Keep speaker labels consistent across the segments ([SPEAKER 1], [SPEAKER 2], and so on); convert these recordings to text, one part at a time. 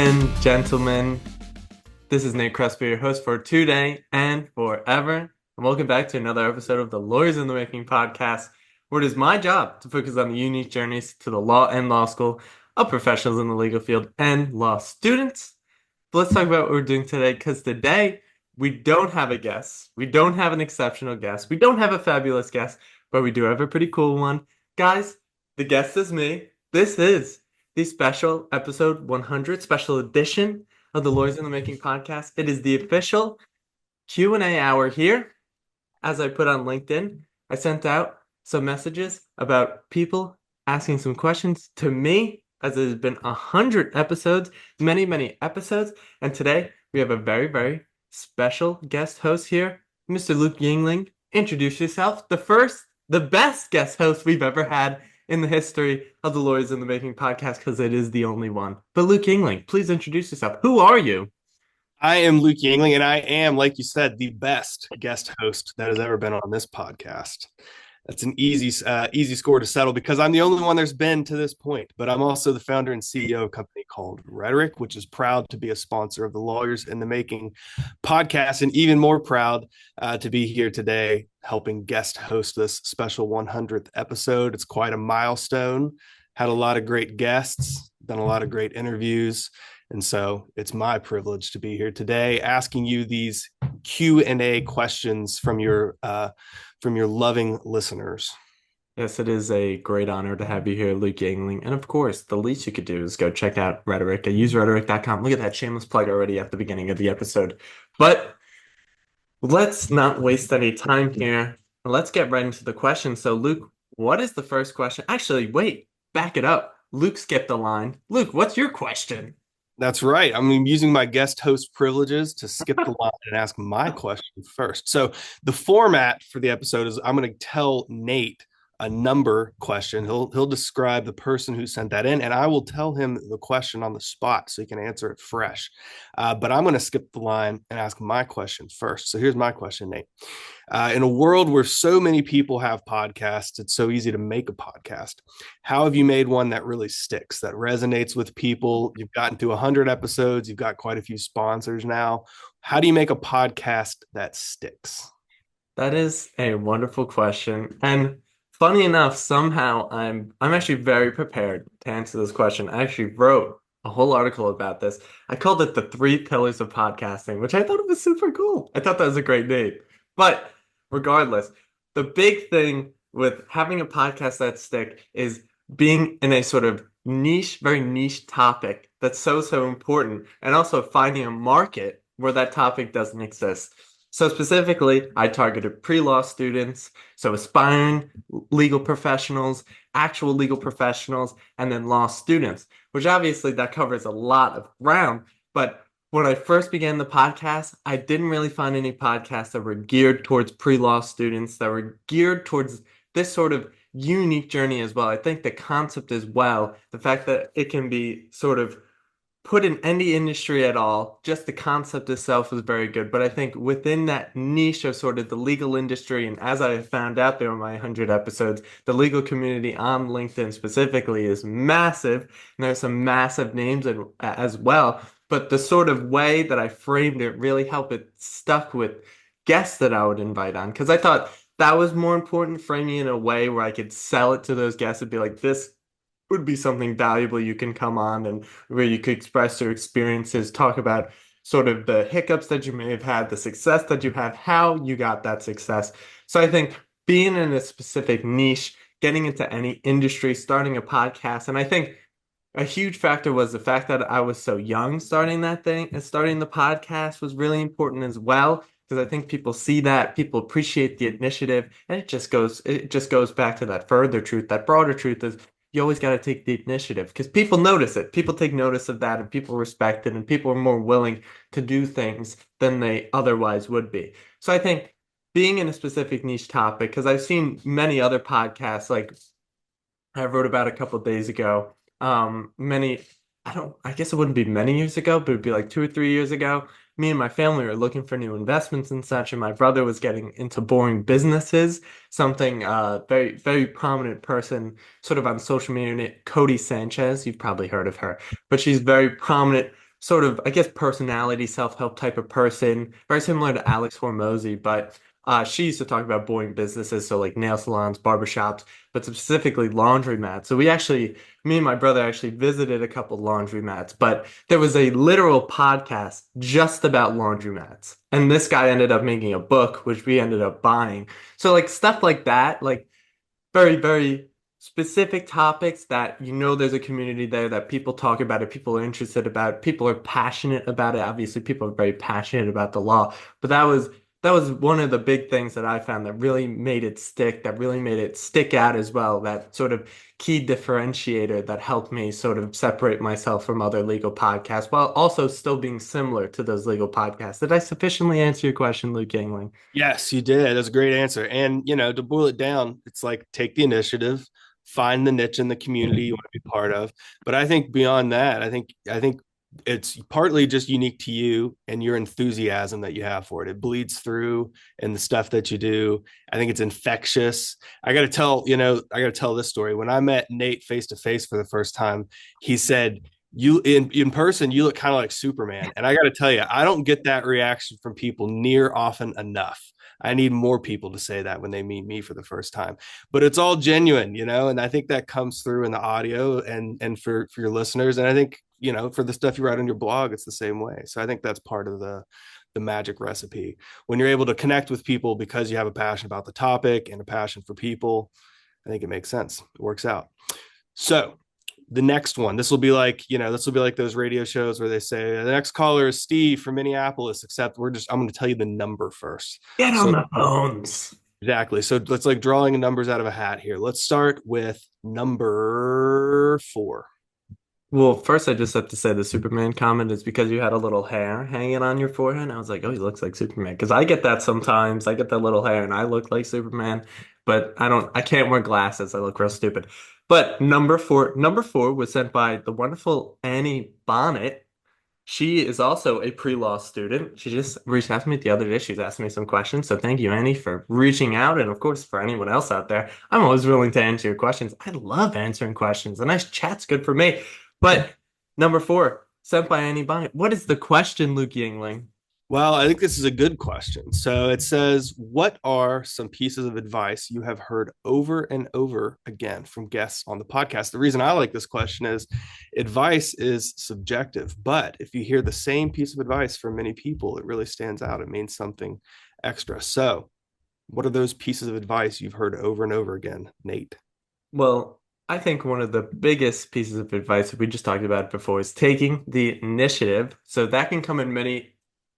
[SPEAKER 1] and gentlemen, this is Nate Crespo, your host for today and forever. And welcome back to another episode of the Lawyers in the Making podcast, where it is my job to focus on the unique journeys to the law and law school of professionals in the legal field and law students. But let's talk about what we're doing today, because today we don't have a guest. We don't have an exceptional guest. We don't have a fabulous guest, but we do have a pretty cool one. Guys, the guest is me. This is the special episode 100, special edition of the Lawyers in the Making podcast. It is the official Q&A hour here. As I put on LinkedIn, I sent out some messages about people asking some questions to me, as it has been 100 episodes, many episodes. And today we have a very, very special guest host here, Mr. Luke Yingling. Introduce yourself. The best guest host we've ever had in the history of the Lawyers in the Making podcast, because it is the only one. But Luke Yingling, please introduce yourself. Who are you?
[SPEAKER 2] I am Luke Yingling, and I am, like you said, the best guest host that has ever been on this podcast. That's an easy score to settle because I'm the only one there's been to this point. But I'm also the founder and CEO of a company called Rhetoric, which is proud to be a sponsor of the Lawyers in the Making podcast, and even more proud to be here today helping guest host this special 100th episode. It's quite a milestone. Had a lot of great guests, done a lot of great interviews. And so it's my privilege to be here today asking you these Q&A questions from your loving listeners.
[SPEAKER 1] Yes, it is a great honor to have you here, Luke Yingling. And of course, the least you could do is go check out Rhetoric at userhetoric.com. Look at that shameless plug already at the beginning of the episode. But let's not waste any time here. Let's get right into the question. So, Luke, what is the first question? Actually, wait, back it up. Luke skipped a line. Luke, what's your question?
[SPEAKER 2] That's right. I'm using my guest host privileges to skip the line and ask my question first. So the format for the episode is I'm going to tell Nate a number question. He'll describe the person who sent that in, and I will tell him the question on the spot so he can answer it fresh. But I'm going to skip the line and ask my question first. So here's my question, Nate. In a world where so many people have podcasts, it's so easy to make a podcast. How have you made one that really sticks, that resonates with people? You've gotten to 100 episodes. You've got quite a few sponsors now. How do you make a podcast that sticks?
[SPEAKER 1] That is a wonderful question. And funny enough, somehow I'm actually very prepared to answer this question. I actually wrote a whole article about this. I called it the 3 pillars of podcasting, which I thought was super cool. I thought that was a great name. But regardless, the big thing with having a podcast that stick is being in a sort of niche, very niche topic that's so important, and also finding a market where that topic doesn't exist. So specifically, I targeted pre-law students, so aspiring legal professionals, actual legal professionals, and then law students, which obviously that covers a lot of ground. But when I first began the podcast, I didn't really find any podcasts that were geared towards pre-law students, that were geared towards this sort of unique journey as well. I think the concept as well, the fact that it can be sort of put in any industry at all, just the concept itself is very good. But I think within that niche of sort of the legal industry, and as I found out there in my 100 episodes, the legal community on LinkedIn specifically is massive, and there's some massive names as well. But the sort of way that I framed it really helped it stuck with guests that I would invite on, because I thought that was more important, framing in a way where I could sell it to those guests and be like, this would be something valuable. You can come on and where you could express your experiences, talk about sort of the hiccups that you may have had, the success that you had, how you got that success. So I think being in a specific niche, getting into any industry, starting a podcast, and I think a huge factor was the fact that I was so young starting that thing, and starting the podcast was really important as well, because I think people see that, people appreciate the initiative, and it just goes back to that further truth, that broader truth is you always got to take the initiative, because people notice it. People take notice of that, and people respect it, and people are more willing to do things than they otherwise would be. So I think being in a specific niche topic, because I've seen many other podcasts, like I wrote about a couple of days ago, I guess it wouldn't be many years ago, but it'd be like 2 or 3 years ago. Me and my family were looking for new investments and such, and my brother was getting into boring businesses, something very, very prominent person sort of on social media, Cody Sanchez, you've probably heard of her, but she's very prominent sort of, I guess, personality, self-help type of person, very similar to Alex Hormozy, but she used to talk about boring businesses, so like nail salons, barbershops, but specifically laundromats. So me and my brother actually visited a couple laundromats, but there was a literal podcast just about laundromats. And this guy ended up making a book, which we ended up buying. So like stuff like that, like very, very specific topics that there's a community there that people talk about it, people are interested about it, people are passionate about it. Obviously, people are very passionate about the law, but that was one of the big things that I found that really made it stick, that really made it stick out as well, that sort of key differentiator that helped me sort of separate myself from other legal podcasts while also still being similar to those legal podcasts. Did I sufficiently answer your question, Luke Yingling?
[SPEAKER 2] Yes, you did. That's a great answer. And, to boil it down, it's like take the initiative, find the niche in the community you want to be part of. But I think beyond that, I think it's partly just unique to you and your enthusiasm that you have for it. It bleeds through in the stuff that you do. I think it's infectious. I got to tell this story. When I met Nate face to face for the first time, he said, you in person you look kind of like Superman, and I got to tell you, I don't get that reaction from people near often enough. I need more people to say that when they meet me for the first time, but it's all genuine, and I think that comes through in the audio and for your listeners. And I think, for the stuff you write on your blog, it's the same way. So I think that's part of the magic recipe. When you're able to connect with people because you have a passion about the topic and a passion for people, I think it makes sense. It works out. So the next one, this will be like those radio shows where they say the next caller is Steve from Minneapolis, except I'm going to tell you the number first.
[SPEAKER 1] Get on
[SPEAKER 2] So
[SPEAKER 1] the phones.
[SPEAKER 2] exactly. So let's like drawing numbers out of a hat here. Let's start with number 4.
[SPEAKER 1] Well, first I just have to say the Superman comment is because you had a little hair hanging on your forehead. I was like, oh, he looks like Superman. Because I get that sometimes. I get that little hair and I look like Superman, but I can't wear glasses. I look real stupid. But number four was sent by the wonderful Annie Bonnett. She is also a pre-law student. She just reached out to me the other day. She's asked me some questions. So thank you, Annie, for reaching out. And of course, for anyone else out there, I'm always willing to answer your questions. I love answering questions. A nice chat's good for me. But number four, sent by Annie Bonnett. What is the question, Luke Yingling?
[SPEAKER 2] Well, I think this is a good question. So it says, what are some pieces of advice you have heard over and over again from guests on the podcast? The reason I like this question is advice is subjective, but if you hear the same piece of advice from many people, it really stands out. It means something extra. So, what are those pieces of advice you've heard over and over again, Nate?
[SPEAKER 1] Well, I think one of the biggest pieces of advice that we just talked about before is taking the initiative. So that can come in many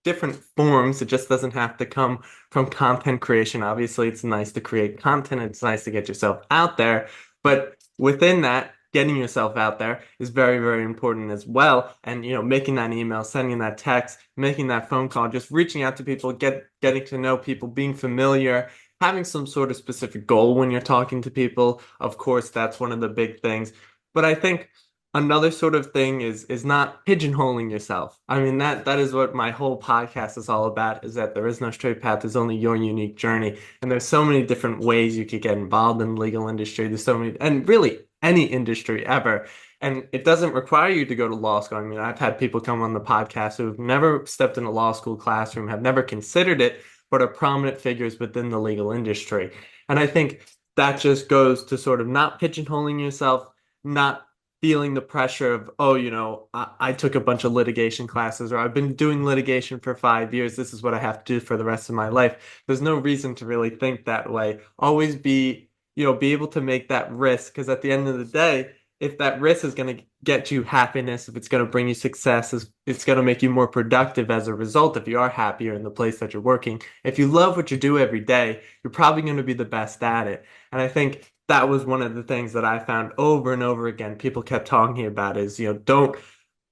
[SPEAKER 1] different forms. It just doesn't have to come from content creation. Obviously, it's nice to create content. It's nice to get yourself out there. But within that, getting yourself out there is very, very important as well. And, making that email, sending that text, making that phone call, just reaching out to people, getting to know people, being familiar, having some sort of specific goal when you're talking to people. Of course, that's one of the big things. But I think another sort of thing is not pigeonholing yourself. I mean, that is what my whole podcast is all about, is that there is no straight path, there's only your unique journey. And there's so many different ways you could get involved in the legal industry. There's so many, and really any industry ever. And it doesn't require you to go to law school. I mean, I've had people come on the podcast who've never stepped in a law school classroom, have never considered it, but are prominent figures within the legal industry. And I think that just goes to sort of not pigeonholing yourself, not feeling the pressure of, oh, I took a bunch of litigation classes, or I've been doing litigation for 5 years. This is what I have to do for the rest of my life. There's no reason to really think that way. Always be able to make that risk, because at the end of the day, if that risk is going to get you happiness, if it's going to bring you success, it's going to make you more productive as a result if you are happier in the place that you're working. If you love what you do every day, you're probably going to be the best at it. And I think that was one of the things that I found over and over again. People kept talking about is, don't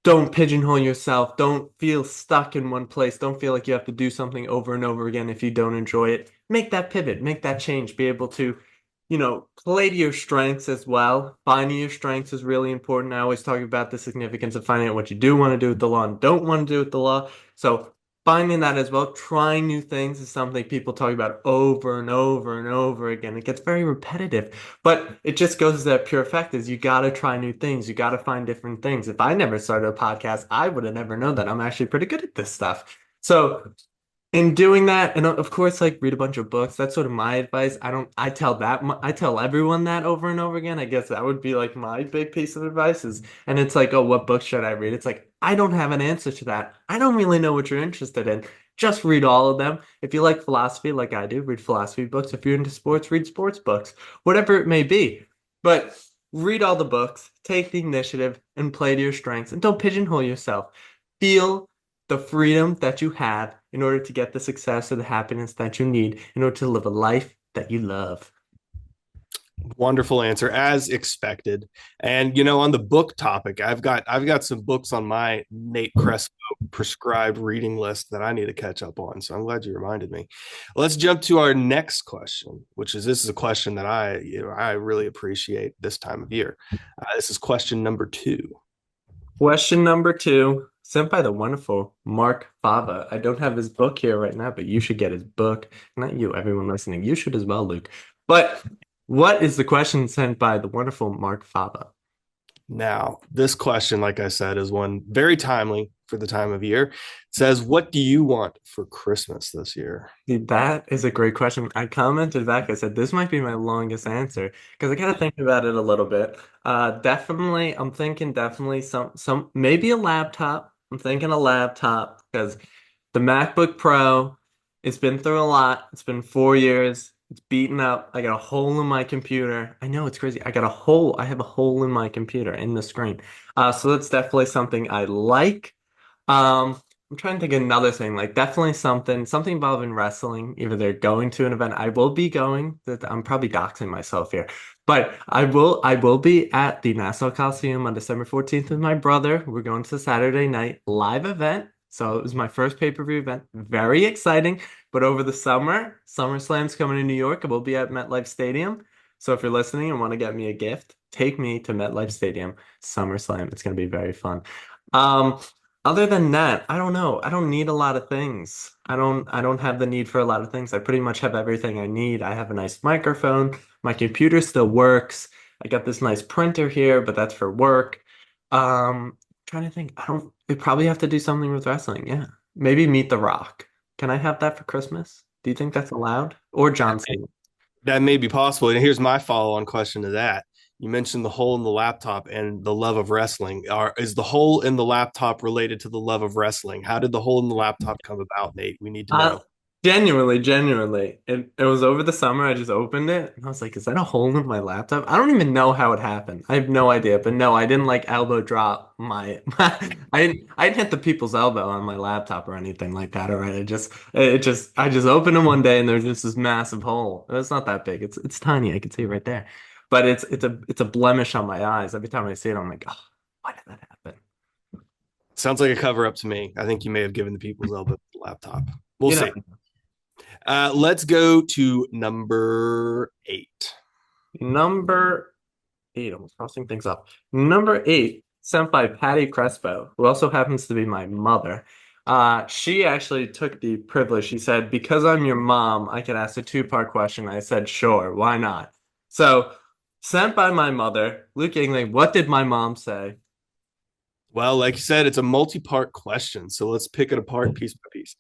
[SPEAKER 1] pigeonhole yourself. Don't feel stuck in one place. Don't feel like you have to do something over and over again if you don't enjoy it. Make that pivot, make that change, be able to play to your strengths as well. Finding your strengths is really important. I always talk about the significance of finding out what you do want to do with the law and don't want to do with the law. So finding that as well, trying new things is something people talk about over and over and over again. It gets very repetitive, but it just goes to that pure fact is you got to try new things. You got to find different things. If I never started a podcast, I would have never known that I'm actually pretty good at this stuff. So in doing that, and of course, like read a bunch of books. That's sort of my advice. I tell everyone that over and over again. I guess that would be like my big piece of advice is, and it's like, oh, what book should I read? It's like, I don't have an answer to that. I don't really know what you're interested in. Just read all of them. If you like philosophy, like I do, read philosophy books. If you're into sports, read sports books, whatever it may be. But read all the books, take the initiative, and play to your strengths, and don't pigeonhole yourself. Feel the freedom that you have in order to get the success or the happiness that you need in order to live a life that you love.
[SPEAKER 2] Wonderful answer, as expected. And you know, on the book topic, I've got some books on my Nate Crespo prescribed reading list that I need to catch up on. So I'm glad you reminded me. Let's jump to our next question, which is this is a question that I really appreciate this time of year. This is question number 2.
[SPEAKER 1] Question number 2, sent by the wonderful Mark Fava. I don't have his book here right now, but you should get his book. Not you, everyone listening. You should as well, Luke. But what is the question sent by the wonderful Mark Fava?
[SPEAKER 2] Now, this question, like I said, is one very timely for the time of year. It says, what do you want for Christmas this year?
[SPEAKER 1] See, that is a great question. I commented back. I said this might be my longest answer because I gotta think about it a little bit. Definitely, I'm thinking definitely some maybe a laptop. I'm thinking a laptop because the MacBook Pro, it's been through a lot. It's been 4 years. It's beaten up. I got a hole in my computer. I know it's crazy. I got a hole. I have a hole in my computer in the screen. So that's definitely something I like. Um, I'm trying to think of another thing, like definitely something involving wrestling. Either they're going to an event. I will be going. I'm probably doxing myself here, but I will be at the Nassau Coliseum on December 14th with my brother. We're going to the Saturday night live event. So it was my first pay-per-view event. Very exciting. But over the summer, SummerSlam's coming to New York. I will be at MetLife Stadium. So if you're listening and want to get me a gift, take me to MetLife Stadium, SummerSlam. It's going to be very fun. Um, Other than that, I don't know. I don't need a lot of things. I don't have the need for a lot of things. I pretty much have everything I need. I have a nice microphone. My computer still works. I got this nice printer here, but that's for work. Trying to think. I don't we probably have to do something with wrestling. Yeah. Maybe Meet the Rock. Can I have that for Christmas? Do you think that's allowed? Or John Cena?
[SPEAKER 2] That may be possible. And here's my follow-on question to that. You mentioned the hole in the laptop and the love of wrestling. Is the hole in the laptop related to the love of wrestling? How did the hole in the laptop come about, Nate? We need to
[SPEAKER 1] Uh,
[SPEAKER 2] know.
[SPEAKER 1] genuinely. It was over the summer. I just opened it and I was like, is that a hole in my laptop? I don't even know how it happened. I have no idea. But no, I didn't like elbow drop I didn't hit the people's elbow on my laptop or anything like that. All right. I just opened them one day and there's just this massive hole. It's not that big. It's tiny. I can see it right there. But it's a blemish on my eyes. Every time I see it, I'm like, oh, why did that happen?
[SPEAKER 2] Sounds like a cover up to me. I think you may have given the people's elbow the laptop. We'll
[SPEAKER 1] You
[SPEAKER 2] see.
[SPEAKER 1] know,
[SPEAKER 2] Let's go to number 8.
[SPEAKER 1] number 8, almost crossing things up. Number 8, sent by Patti Crespo, who also happens to be my mother. She actually took the privilege. She said, because I'm your mom, I could ask a two-part question. I said, sure, why not? So, sent by my mother, Luke Yingling, what did my mom say?
[SPEAKER 2] Well, like you said, it's a multi-part question. So let's pick it apart piece by piece.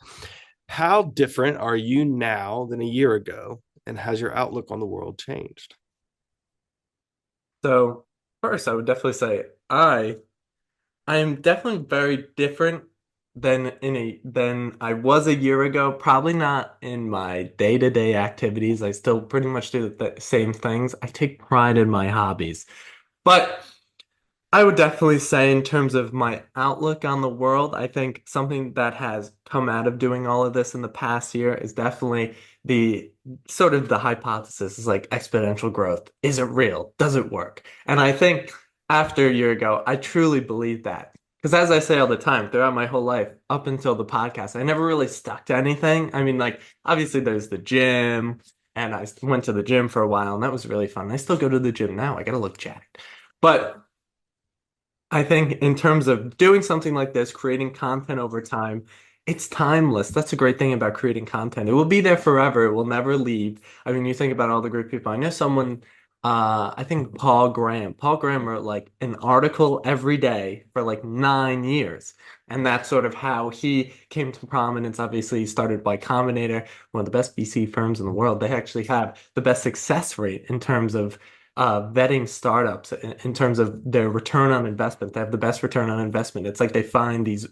[SPEAKER 2] How different are you now than a year ago? And has your outlook on the world changed?
[SPEAKER 1] So, first, I would definitely say I am definitely very different than I was a year ago. Probably not in my day-to-day activities. I still pretty much do the same things. I take pride in my hobbies. But I would definitely say, in terms of my outlook on the world, I think something that has come out of doing all of this in the past year is definitely the sort of the hypothesis is like exponential growth. Is it real? Does it work? And I think after a year ago, I truly believe that. Because as I say all the time, throughout my whole life, up until the podcast, I never really stuck to anything. I mean, like, obviously there's the gym, and I went to the gym for a while, and that was really fun. I still go to the gym now. I gotta look jacked. But I think in terms of doing something like this, creating content over time, it's timeless. That's a great thing about creating content. It will be there forever. It will never leave. I mean, you think about all the great people. I know someone, I think Paul Graham. Paul Graham wrote like an article every day for like 9 years. And that's sort of how he came to prominence. Obviously, he started by Combinator, one of the best VC firms in the world. They actually have the best success rate in terms of vetting startups in terms of their return on investment. They have the best return on investment. It's like they find these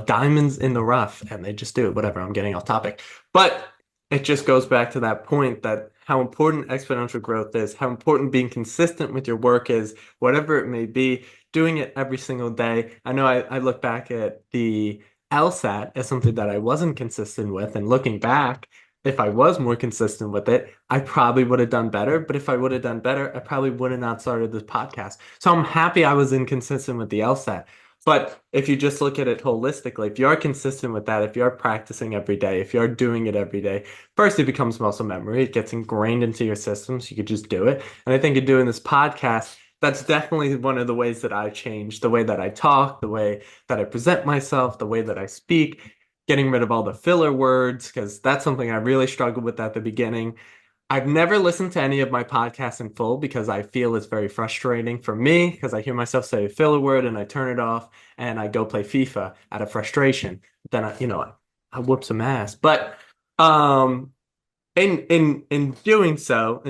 [SPEAKER 1] diamonds in the rough and they just do it. Whatever, I'm getting off topic. But it just goes back to that point that how important exponential growth is, how important being consistent with your work is, whatever it may be, doing it every single day. I know I look back at the LSAT as something that I wasn't consistent with, and looking back, if I was more consistent with it, I probably would have done better. But if I would have done better, I probably would have not started this podcast. So I'm happy I was inconsistent with the LSAT. But if you just look at it holistically, if you are consistent with that, if you are practicing every day, if you are doing it every day, first it becomes muscle memory. It gets ingrained into your system, so you could just do it. And I think in doing this podcast, that's definitely one of the ways that I've changed, the way that I talk, the way that I present myself, the way that I speak, getting rid of all the filler words, because that's something I really struggled with at the beginning. I've never listened to any of my podcasts in full because I feel it's very frustrating for me because I hear myself say a filler word and I turn it off and I go play FIFA out of frustration. Then I whoop some ass. But um in doing so,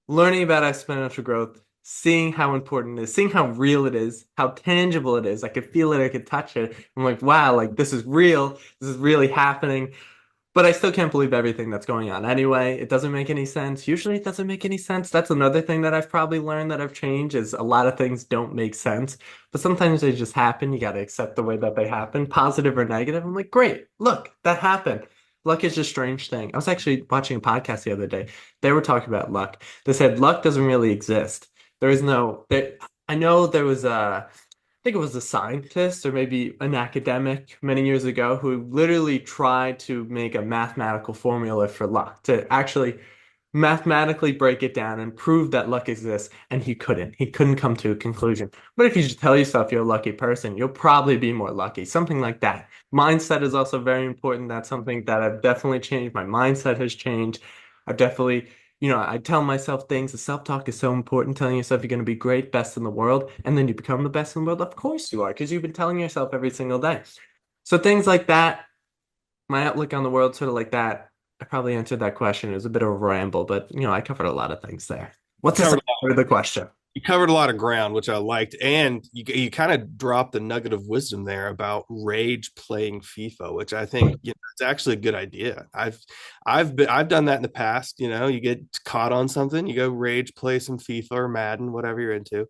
[SPEAKER 1] learning about exponential growth, seeing how important it is, seeing how real it is, how tangible it is. I could feel it, I could touch it. I'm like, wow, like this is real. This is really happening. But I still can't believe everything that's going on anyway. It doesn't make any sense. Usually it doesn't make any sense. That's another thing that I've probably learned that I've changed is a lot of things don't make sense. But sometimes they just happen. You got to accept the way that they happen, positive or negative. I'm like, great, look, that happened. Luck is a strange thing. I was actually watching a podcast the other day. They were talking about luck. They said luck doesn't really exist. There is no there. I know there was a I think it was a scientist or maybe an academic many years ago who literally tried to make a mathematical formula for luck to actually mathematically break it down and prove that luck exists. And he couldn't. He couldn't come to a conclusion. But if you just tell yourself you're a lucky person, you'll probably be more lucky. Something like that. Mindset is also very important. That's something that I've definitely changed. My mindset has changed. I've definitely I tell myself things. The self-talk is so important. Telling yourself you're going to be great, best in the world, and then you become the best in the world. Of course you are, because you've been telling yourself every single day. So things like that, my outlook on the world, sort of like that. I probably answered that question. It was a bit of a ramble, but I covered a lot of things there. What's the second
[SPEAKER 2] Covered
[SPEAKER 1] part of the question?
[SPEAKER 2] you covered a lot of ground, which I liked, and you kind of dropped the nugget of wisdom there about rage playing FIFA, which I think it's actually a good idea. I've done that in the past. You get caught on something, you go rage play some FIFA or Madden, whatever you're into.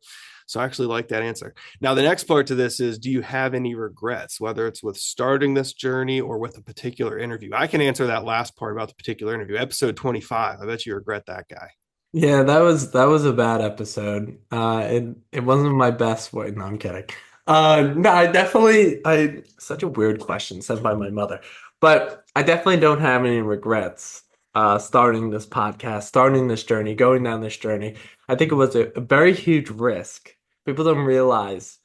[SPEAKER 2] So I actually like that answer. Now the next part to this is: do you have any regrets, whether it's with starting this journey or with a particular interview? I can answer that last part about the particular interview, episode 25. I bet you regret that guy.
[SPEAKER 1] Yeah, that was a bad episode. It wasn't my best way. No, I'm kidding. No, I such a weird question sent by my mother, but I definitely don't have any regrets. Starting this podcast, starting this journey, going down this journey. I think it was a very huge risk. People don't realize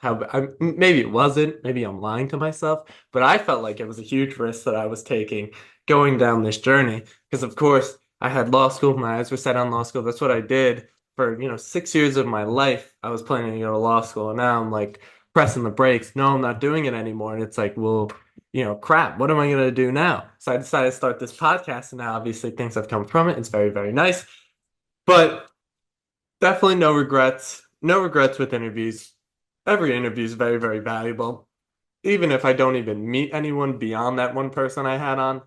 [SPEAKER 1] maybe it wasn't. Maybe I'm lying to myself, but I felt like it was a huge risk that I was taking going down this journey because, of course. I had law school. My eyes were set on law school. That's what I did for, 6 years of my life. I was planning to go to law school, and now I'm like pressing the brakes. No, I'm not doing it anymore. And it's like, well, crap, what am I going to do now? So I decided to start this podcast, and now obviously things have come from it. It's very, very nice, but definitely no regrets. No regrets with interviews. Every interview is very, very valuable. Even if I don't even meet anyone beyond that one person I had on,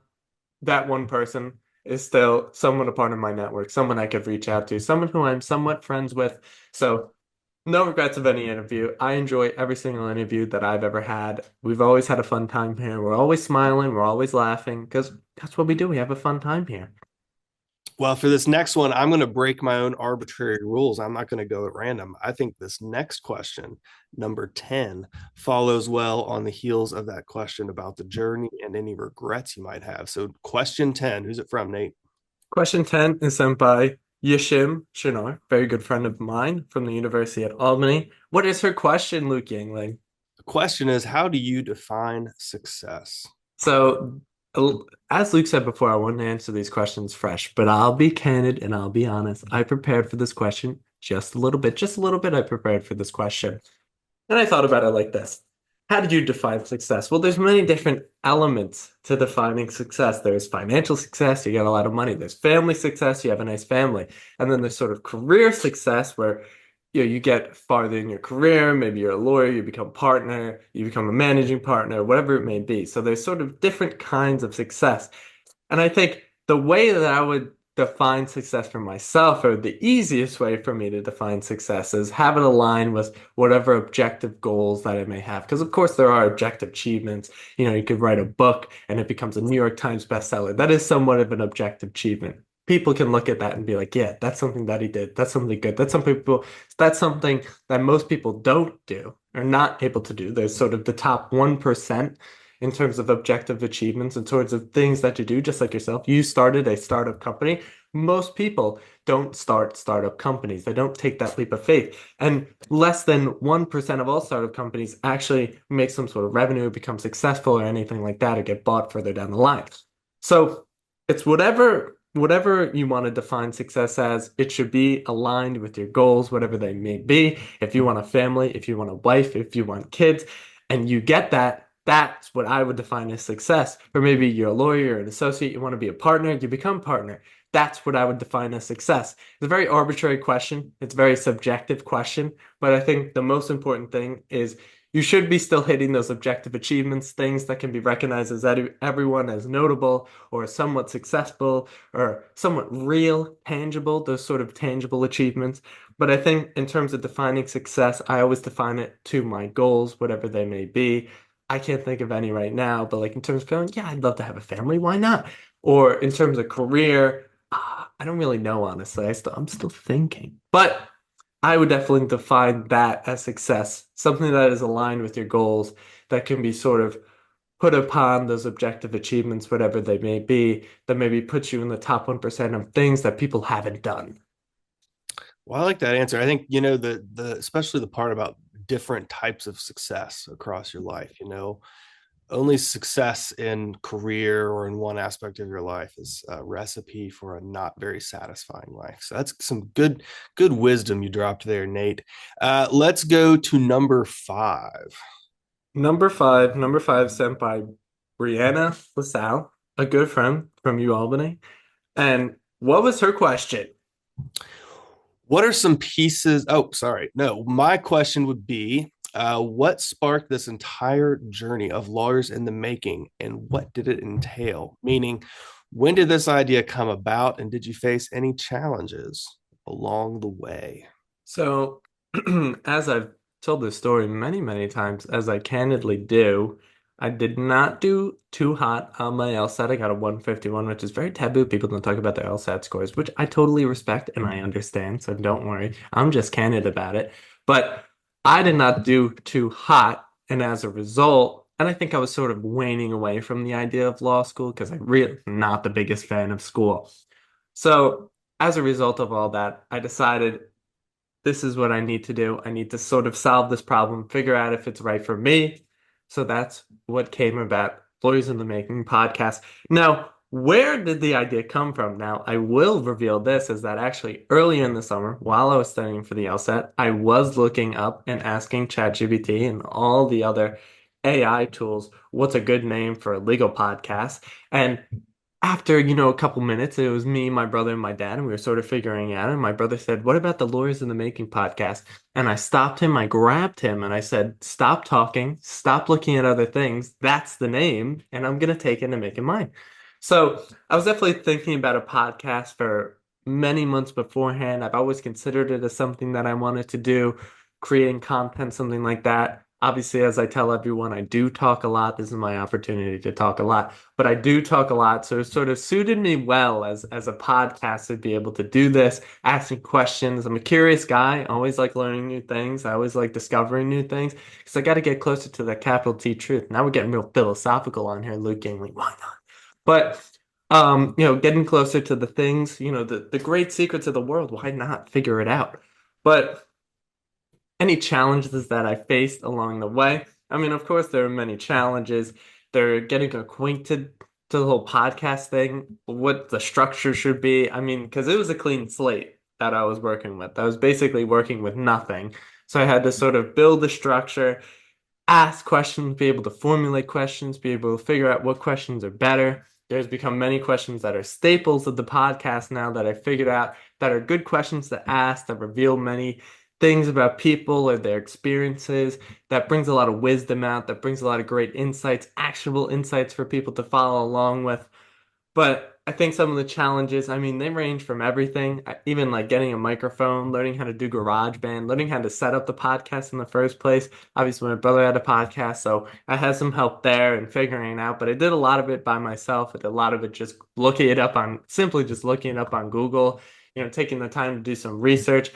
[SPEAKER 1] that one person is still someone a part of my network, someone I could reach out to, someone who I'm somewhat friends with. So, no regrets of any interview. I enjoy every single interview that I've ever had. We've always had a fun time here. We're always smiling, we're always laughing because that's what we do. We have a fun time here.
[SPEAKER 2] Well, for this next one, I'm going to break my own arbitrary rules. I'm not going to go at random. I think this next question, number 10, follows well on the heels of that question about the journey and any regrets you might have. So, question 10, who's it from, Nate?
[SPEAKER 1] Question 10 is sent by Yesim Cinar, very good friend of mine from the University at Albany. What is her question, Luke Yingling?
[SPEAKER 2] question is, how do you define success?
[SPEAKER 1] So, as Luke said before, I wanted to answer these questions fresh, but I'll be candid and I'll be honest. I prepared for this question just a little bit, just a little bit. I prepared for this question. And I thought about it like this. How did you define success? Well, there's many different elements to defining success. There's financial success, you got a lot of money. There's family success, you have a nice family. And then there's sort of career success where you get farther in your career, maybe you're a lawyer, you become partner, you become a managing partner, whatever it may be. So there's sort of different kinds of success. And I think the way that I would define success for myself, or the easiest way for me to define success, is have it align with whatever objective goals that I may have. Because of course there are objective achievements. You could write a book and it becomes a New York Times bestseller. That is somewhat of an objective achievement. People can look at that and be like, yeah, that's something that he did. That's something good. That's something that most people don't do or not able to do. There's sort of the top 1% in terms of objective achievements, in terms of things that you do, just like yourself. You started a startup company. Most people don't start startup companies. They don't take that leap of faith. And less than 1% of all startup companies actually make some sort of revenue, become successful or anything like that, or get bought further down the line. So it's whatever you want to define success as, it should be aligned with your goals, whatever they may be. If you want a family, if you want a wife, if you want kids, and you get that, that's what I would define as success. Or maybe you're a lawyer, you're an associate, you want to be a partner, you become partner. That's what I would define as success. It's a very arbitrary question. It's a very subjective question. But I think the most important thing is you should be still hitting those objective achievements, things that can be recognized as everyone as notable or somewhat successful or somewhat real, tangible, those sort of tangible achievements. But I think in terms of defining success, I always define it to my goals, whatever they may be. I can't think of any right now, but like in terms of feeling, yeah, I'd love to have a family. Why not? Or in terms of career, I don't really know, honestly. I'm still thinking. But I would definitely define that as success, something that is aligned with your goals, that can be sort of put upon those objective achievements, whatever they may be, that maybe puts you in the top 1% of things that people haven't done.
[SPEAKER 2] Well, I like that answer. I think, the especially the part about different types of success across your life, only success in career or in one aspect of your life is a recipe for a not very satisfying life. So that's some good wisdom you dropped there, Nate. Let's go to number 5.
[SPEAKER 1] Number five sent by Breanna LaSalle, a good friend from UAlbany. And what was her question?
[SPEAKER 2] What are some pieces? Oh, sorry. No, my question would be, what sparked this entire journey of lawyers in the making, and what did it entail? Meaning, when did this idea come about, and did you face any challenges along the way?
[SPEAKER 1] So, as I've told this story many, many times, as I candidly do, I did not do too hot on my LSAT. I got a 151, which is very taboo. People don't talk about their LSAT scores, which I totally respect and I understand. So don't worry. I'm just candid about it. But I did not do too hot. And as a result, and I think I was sort of waning away from the idea of law school because I'm really not the biggest fan of school. So as a result of all that, I decided this is what I need to do. I need to sort of solve this problem, figure out if it's right for me. So that's what came about Lawyers in the Making podcast. Now, where did the idea come from? Now, I will reveal this is that actually earlier in the summer, while I was studying for the LSAT, I was looking up and asking ChatGPT and all the other AI tools, what's a good name for a legal podcast? And after, a couple minutes, it was me, my brother, and my dad, and we were sort of figuring out. And my brother said, "What about the Lawyers in the Making podcast?" And I stopped him, I grabbed him, and I said, "Stop talking, stop looking at other things. That's the name, and I'm gonna take it and make it mine." So I was definitely thinking about a podcast for many months beforehand. I've always considered it as something that I wanted to do, creating content, something like that. Obviously, as I tell everyone, I do talk a lot. This is my opportunity to talk a lot, but I do talk a lot. So it sort of suited me well as a podcast to be able to do this, asking questions. I'm a curious guy. I always like learning new things. I always like discovering new things because I got to get closer to that capital T truth. Now we're getting real philosophical on here, Luke Yingling. Why not? But getting closer to the things, the great secrets of the world. Why not figure it out? But any challenges that I faced along the way. I mean, of course, there are many challenges. They're getting acquainted to the whole podcast thing, what the structure should be. I mean, because it was a clean slate that I was working with. I was basically working with nothing. So I had to sort of build the structure, ask questions, be able to formulate questions, be able to figure out what questions are better. There's become many questions that are staples of the podcast now that I figured out that are good questions to ask that reveal many things about people or their experiences, that brings a lot of wisdom out, that brings a lot of great insights, actionable insights for people to follow along with. But I think some of the challenges, I mean, they range from everything, even like getting a microphone, learning how to do GarageBand, learning how to set up the podcast in the first place. Obviously, my brother had a podcast, so I had some help there and figuring it out. But I did a lot of it by myself. I did a lot of it just looking it up on, simply just looking it up on Google, taking the time to do some research.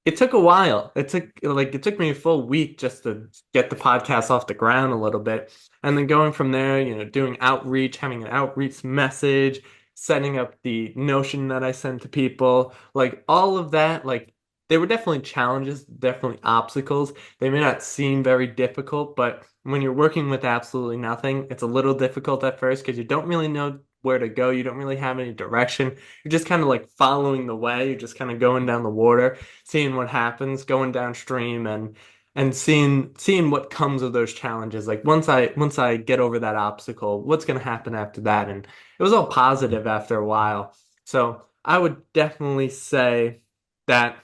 [SPEAKER 1] It took a while. It took me a full week just to get the podcast off the ground a little bit. And then going from there, doing outreach, having an outreach message, setting up the notion that I sent to people, like all of that, like they were definitely challenges, definitely obstacles. They may not seem very difficult, but when you're working with absolutely nothing, it's a little difficult at first because you don't really know where to go. You don't really have any direction. You're just kind of like following the way. You're just kind of going down the water, seeing what happens, going downstream and seeing what comes of those challenges. Like once I get over that obstacle, what's going to happen after that? And it was all positive after a while. So I would definitely say that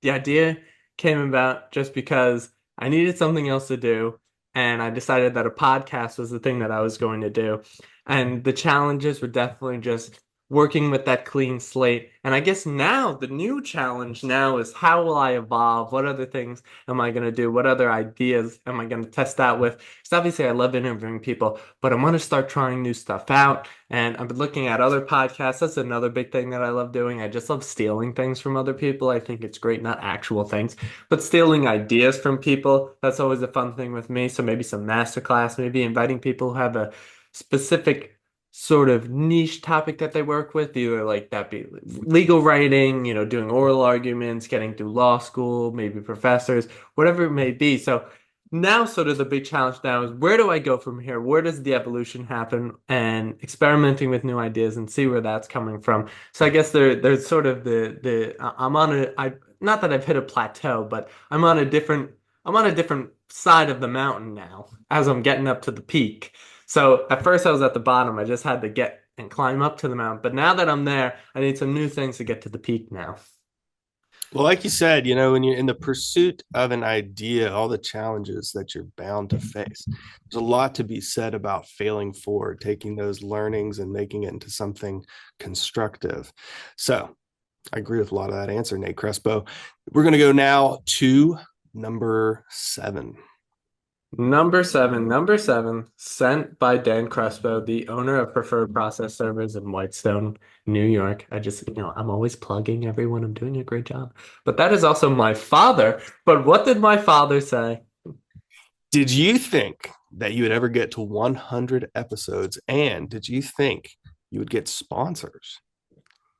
[SPEAKER 1] the idea came about just because I needed something else to do, and I decided that a podcast was the thing that I was going to do. And the challenges were definitely just working with that clean slate. And I guess now the new challenge now is how will I evolve? What other things am I going to do? What other ideas am I going to test out with? Because obviously I love interviewing people, but I want to start trying new stuff out. And I've been looking at other podcasts. That's another big thing that I love doing. I just love stealing things from other people. I think it's great, not actual things, but stealing ideas from people. That's always a fun thing with me. So maybe some masterclass, maybe inviting people who have a specific sort of niche topic that they work with, either like that be legal writing, doing oral arguments, getting through law school, maybe professors, whatever it may be. So now sort of the big challenge now is where do I go from here? Where does the evolution happen? And experimenting with new ideas and see where that's coming from. So I guess there's sort of I'm on a I not that I've hit a plateau, but I'm on a different side of the mountain now as I'm getting up to the peak. So at first I was at the bottom. I just had to get and climb up to the mountain. But now that I'm there, I need some new things to get to the peak now.
[SPEAKER 2] Well, like you said, when you're in the pursuit of an idea, all the challenges that you're bound to face, there's a lot to be said about failing forward, taking those learnings and making it into something constructive. So I agree with a lot of that answer, Nate Crespo. We're going to go now to number 7.
[SPEAKER 1] Number seven, sent by Dan Crespo, the owner of Preferred Process Servers in Whitestone, New York. I'm always plugging everyone. I'm doing a great job. But that is also my father. But what did my father say?
[SPEAKER 2] Did you think that you would ever get to 100 episodes? And did you think you would get sponsors?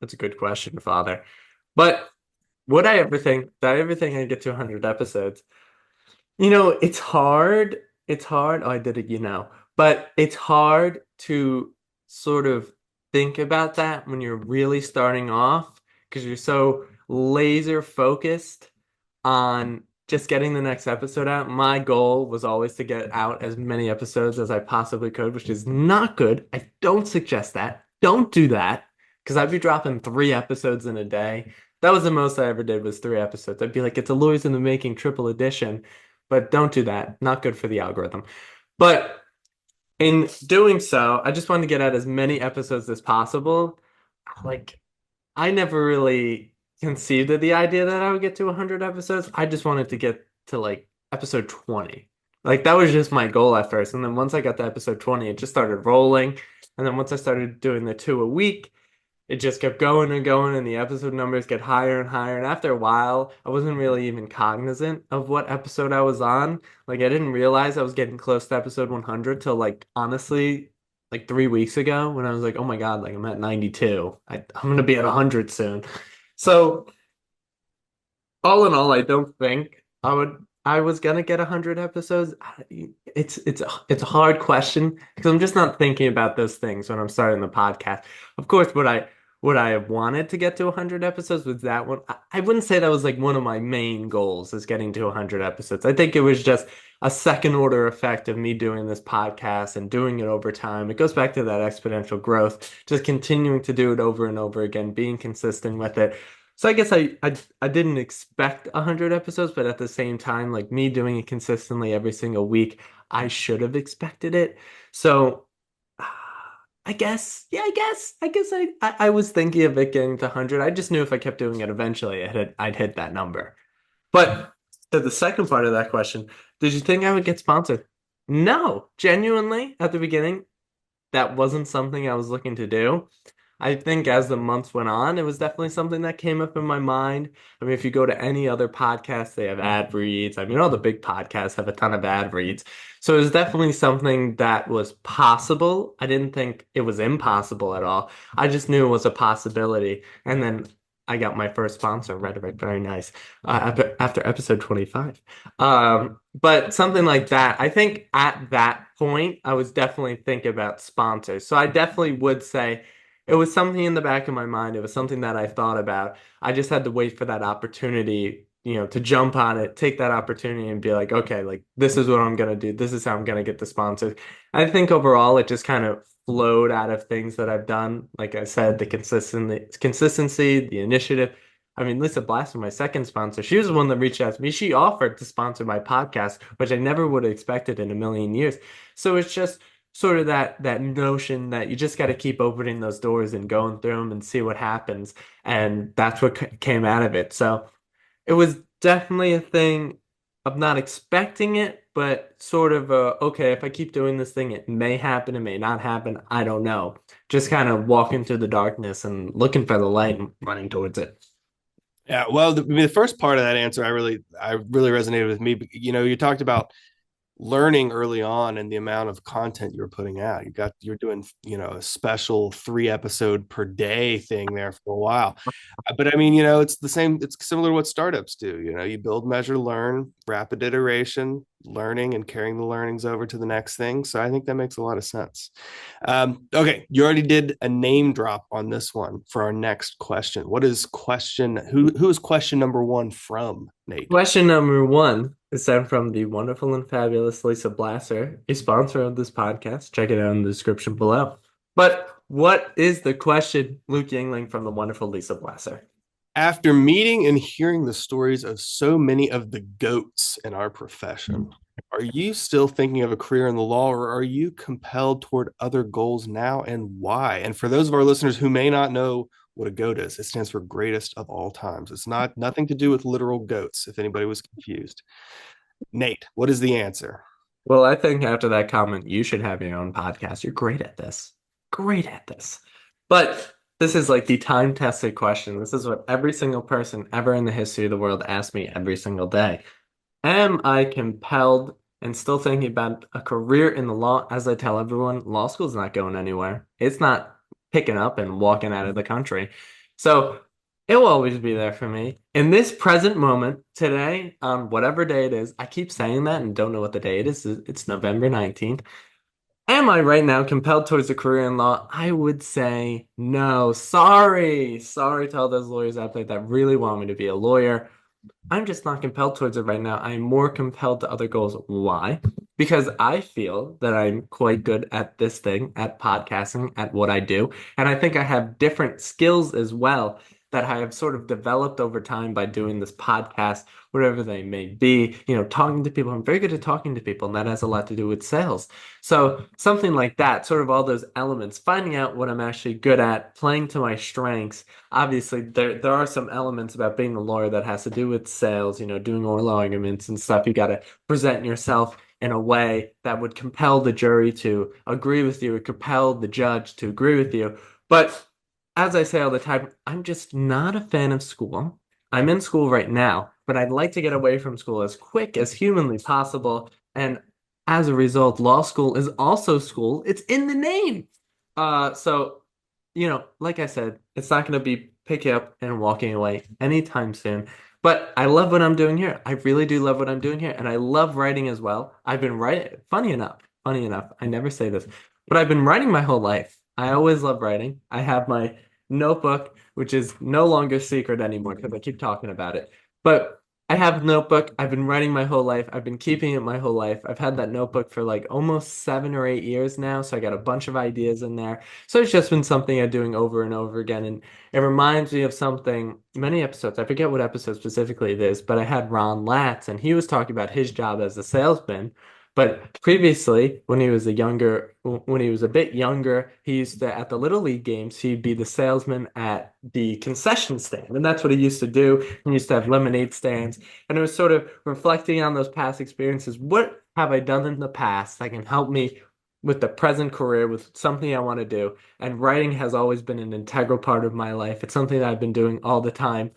[SPEAKER 1] That's a good question, father. But would I ever think that everything I get to 100 episodes? It's hard. It's hard. Oh, I did it. But it's hard to sort of think about that when you're really starting off because you're so laser focused on just getting the next episode out. My goal was always to get out as many episodes as I possibly could, which is not good. I don't suggest that. Don't do that because I'd be dropping 3 episodes in a day. That was the most I ever did was 3 episodes. I'd be like, it's a Lawyers in the Making triple edition, but don't do that. Not good for the algorithm. But in doing so, I just wanted to get out as many episodes as possible. Like, I never really conceived of the idea that I would get to 100 episodes. I just wanted to get to like episode 20. Like, that was just my goal at first. And then once I got to episode 20, it just started rolling. And then once I started doing the 2 a week, it just kept going and going, and the episode numbers get higher and higher. And after a while, I wasn't really even cognizant of what episode I was on. Like, I didn't realize I was getting close to episode 100 till, like, honestly, like 3 weeks ago when I was like, oh my God, like, I'm at 92. I'm going to be at 100 soon. So, all in all, I don't think I was gonna get 100 episodes. It's a hard question because I'm just not thinking about those things when I'm starting the podcast. Of course, would I have wanted to get to 100 episodes? Was that one? I wouldn't say that was like one of my main goals is getting to 100 episodes. I think it was just a second order effect of me doing this podcast and doing it over time. It goes back to that exponential growth, just continuing to do it over and over again, being consistent with it. So I guess I didn't expect 100 episodes, but at the same time, like me doing it consistently every single week, I should have expected it. So I guess I was thinking of it getting to 100. I just knew if I kept doing it eventually, I'd hit that number. But to the second part of that question, did you think I would get sponsored? No, genuinely, at the beginning, that wasn't something I was looking to do. I think as the months went on, it was definitely something that came up in my mind. I mean, if you go to any other podcast, they have ad reads. I mean, all the big podcasts have a ton of ad reads. So it was definitely something that was possible. I didn't think it was impossible at all. I just knew it was a possibility. And then I got my first sponsor, Rhetoric, very nice, after episode 25. But something like that, I think at that point, I was definitely thinking about sponsors. So I definitely would say, it was something in the back of my mind. It was something that I thought about. I just had to wait for that opportunity, to jump on it, take that opportunity and be like, okay, like this is what I'm gonna do. This is how I'm gonna get the sponsors. I think overall it just kind of flowed out of things that I've done. Like I said, the consistency, the initiative. I mean, Lisa Blasser, my second sponsor, she was the one that reached out to me. She offered to sponsor my podcast, which I never would have expected in a million years. So it's just sort of that notion that you just got to keep opening those doors and going through them and see what happens. And that's what came out of it. So it was definitely a thing of not expecting it, but sort of okay, if I keep doing this thing, it may happen, it may not happen. I don't know. Just kind of walking through the darkness and looking for the light and running towards it.
[SPEAKER 2] Yeah, well, the first part of that answer, I really resonated with me. You talked about learning early on and the amount of content you're putting out. You're doing, a special 3 episode per day thing there for a while. But I mean, it's the same, it's similar to what startups do. You build, measure, learn, rapid iteration, learning and carrying the learnings over to the next thing. So I think that makes a lot of sense. Okay, you already did a name drop on this one for our next question. Who is question number one from, Nate?
[SPEAKER 1] Question number one is sent from the wonderful and fabulous Lisa Blasser, a sponsor of this podcast. Check it out in the description below. But what is the question, Luke Yingling from the wonderful Lisa Blasser?
[SPEAKER 2] After meeting and hearing the stories of so many of the goats in our profession, are you still thinking of a career in the law, or are you compelled toward other goals now, and why? And for those of our listeners who may not know what a goat is, it stands for greatest of all times. It's nothing to do with literal goats, if anybody was confused. Nate, what is the answer?
[SPEAKER 1] Well, I think after that comment, you should have your own podcast. You're great at this. Great at this. But this is like the time-tested question. This is what every single person ever in the history of the world asks me every single day. Am I compelled and still thinking about a career in the law? As I tell everyone, law school's not going anywhere. It's not picking up and walking out of the country. So it will always be there for me. In this present moment, today, on whatever day it is, I keep saying that and don't know what the day it is. It's November 19th. Am I right now compelled towards a career in law? I would say no. Sorry. Sorry to all those lawyers out there that really want me to be a lawyer. I'm just not compelled towards it right now. I'm more compelled to other goals. Why? Because I feel that I'm quite good at this thing, at podcasting, at what I do. And I think I have different skills as well that I have sort of developed over time by doing this podcast, whatever they may be, talking to people. I'm very good at talking to people, and that has a lot to do with sales. So something like that, sort of all those elements, finding out what I'm actually good at, playing to my strengths. Obviously, there are some elements about being a lawyer that has to do with sales, doing oral arguments and stuff. You got to present yourself in a way that would compel the jury to agree with you, or compel the judge to agree with you. But as I say all the time, I'm just not a fan of school. I'm in school right now, but I'd like to get away from school as quick as humanly possible. And as a result, law school is also school. It's in the name. So, like I said, it's not going to be picking up and walking away anytime soon. But I love what I'm doing here. I really do love what I'm doing here. And I love writing as well. I've been writing, funny enough, I never say this, but I've been writing my whole life. I always love writing. I have my notebook, which is no longer secret anymore because I keep talking about it. But I have a notebook. I've been writing my whole life. I've been keeping it my whole life. I've had that notebook for like almost 7 or 8 years now. So I got a bunch of ideas in there. So it's just been something I'm doing over and over again. And it reminds me of something, many episodes, I forget what episode specifically it is, but I had Ron Latz and he was talking about his job as a salesman. But previously, when he was a bit younger, he used to, at the Little League games, he'd be the salesman at the concession stand. And that's what he used to do. He used to have lemonade stands. And it was sort of reflecting on those past experiences. What have I done in the past that can help me with the present career, with something I want to do? And writing has always been an integral part of my life. It's something that I've been doing all the time.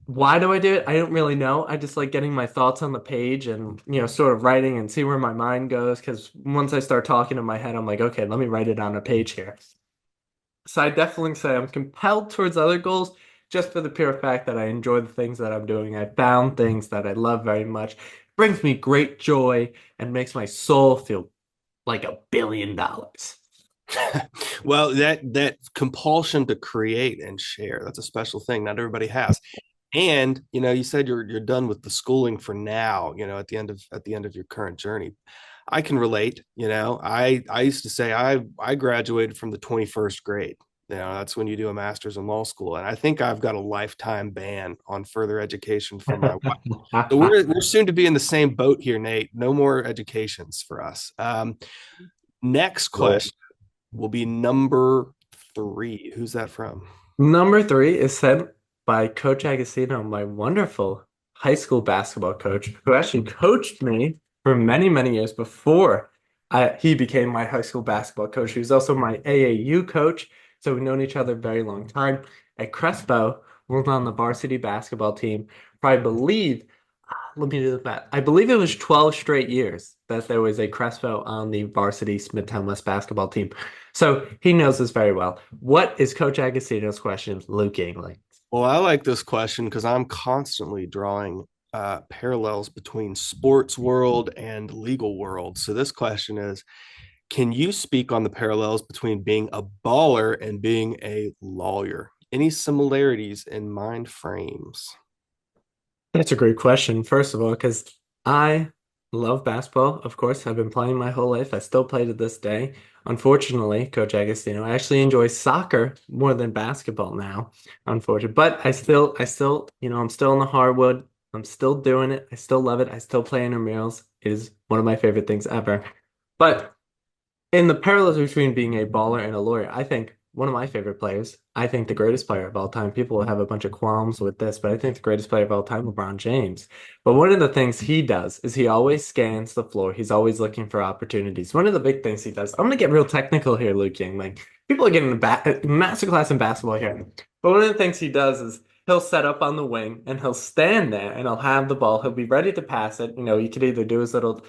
[SPEAKER 1] Why do I do it? I don't really know. I just like getting my thoughts on the page and, sort of writing and see where my mind goes. Because once I start talking in my head, I'm like, okay, let me write it on a page here. So I definitely say I'm compelled towards other goals just for the pure fact that I enjoy the things that I'm doing. I found things that I love very much. It brings me great joy and makes my soul feel like $1 billion.
[SPEAKER 2] Well, that compulsion to create and share, that's a special thing not everybody has. And you said you're done with the schooling for now, at the end of your current journey. I can relate. I used to say I graduated from the 21st grade. That's when you do a master's in law school, and I think I've got a lifetime ban on further education from my wife. So we're soon to be in the same boat here, Nate. No more educations for us. Next question will be number 3. Who's that from?
[SPEAKER 1] Number 3 is said by Coach Agostino, my wonderful high school basketball coach, who actually coached me for many, many years before he became my high school basketball coach. He was also my AAU coach, so we've known each other a very long time. At Crespo, worked on the varsity basketball team for, I believe, let me do the math. I believe it was 12 straight years that there was a Crespo on the varsity Smithtown West basketball team. So he knows this very well. What is Coach Agostino's question, Luke Yingling?
[SPEAKER 2] Well, I like this question because I'm constantly drawing parallels between sports world and legal world. So this question is, can you speak on the parallels between being a baller and being a lawyer? Any similarities in mind frames?
[SPEAKER 1] That's a great question, first of all, because I love basketball. Of course, I've been playing my whole life. I still play to this day. Unfortunately, Coach Agostino, I actually enjoy soccer more than basketball now, unfortunately. But I still, I'm still in the hardwood. I'm still doing it. I still love it. I still play intramurals. It is one of my favorite things ever. But in the parallels between being a baller and a lawyer, I think one of my favorite players, I think the greatest player of all time, people will have a bunch of qualms with this, but I think the greatest player of all time, LeBron James. But one of the things he does is he always scans the floor. He's always looking for opportunities. One of the big things he does, I'm going to get real technical here, Luke Yingling. People are getting a masterclass in basketball here. But one of the things he does is he'll set up on the wing and he'll stand there and he'll have the ball. He'll be ready to pass it. He could either do his little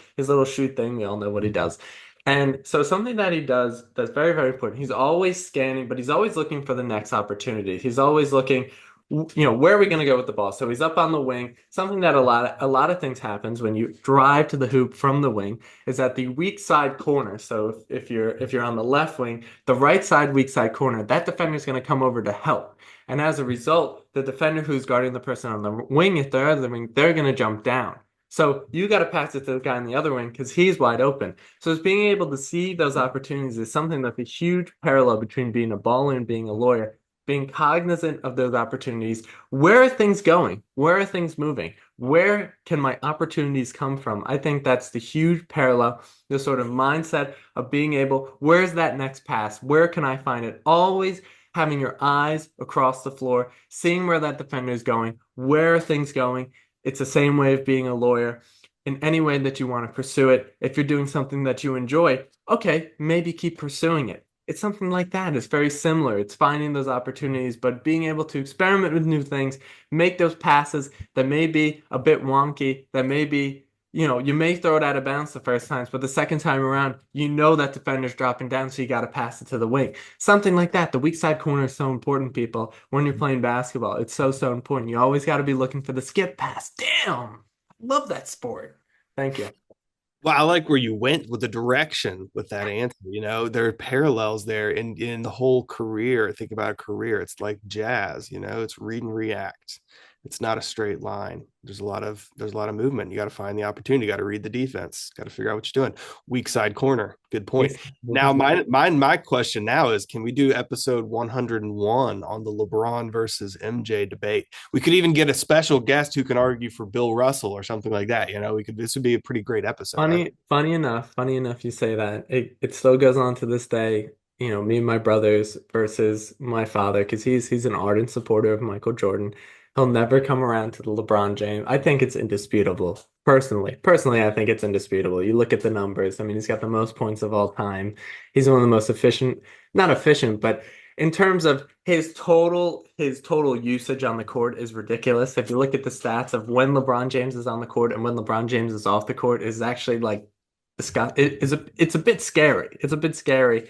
[SPEAKER 1] shoot thing. We all know what he does. And so something that he does that's very, very important, he's always scanning, but he's always looking for the next opportunity. He's always looking, where are we going to go with the ball? So he's up on the wing. Something that a lot of things happens when you drive to the hoop from the wing is that the weak side corner. So if you're on the left wing, the right side weak side corner, that defender is going to come over to help. And as a result, the defender who's guarding the person on the wing, if they're out of the wing, they're going to jump down. So you got to pass it to the guy on the other wing because he's wide open. So it's being able to see those opportunities is something that's a huge parallel between being a baller and being a lawyer. Being cognizant of those opportunities. Where are things going? Where are things moving? Where can my opportunities come from? I think that's the huge parallel, the sort of mindset of being able, where's that next pass? Where can I find it? Always having your eyes across the floor, seeing where that defender is going, where are things going? It's the same way of being a lawyer in any way that you want to pursue it. If you're doing something that you enjoy, okay, maybe keep pursuing it. It's something like that. It's very similar. It's finding those opportunities, but being able to experiment with new things, make those passes that may be a bit wonky, that may be, you may throw it out of bounds the first times, but the second time around, you know that defender's dropping down, so you got to pass it to the wing. Something like that. The weak side corner is so important, people, when you're playing basketball. It's so, so important. You always got to be looking for the skip pass. Damn. I love that sport. Thank you.
[SPEAKER 2] Well, I like where you went with the direction with that answer. There are parallels there in the whole career. Think about a career. It's like jazz, it's read and react. It's not a straight line. There's a lot of movement. You got to find the opportunity. You got to read the defense. Got to figure out what you're doing. Weak side corner. Good point. Now, my question now is, can we do episode 101 on the LeBron versus MJ debate? We could even get a special guest who can argue for Bill Russell or something like that. This would be a pretty great episode.
[SPEAKER 1] Funny enough you say that. It still goes on to this day, me and my brothers versus my father, because he's an ardent supporter of Michael Jordan. He'll never come around to the LeBron James. I think it's indisputable. Personally, I think it's indisputable. You look at the numbers. I mean, he's got the most points of all time. He's one of the most efficient, not efficient, but in terms of his total usage on the court is ridiculous. If you look at the stats of when LeBron James is on the court and when LeBron James is off the court, is actually like it's a bit scary. It's a bit scary.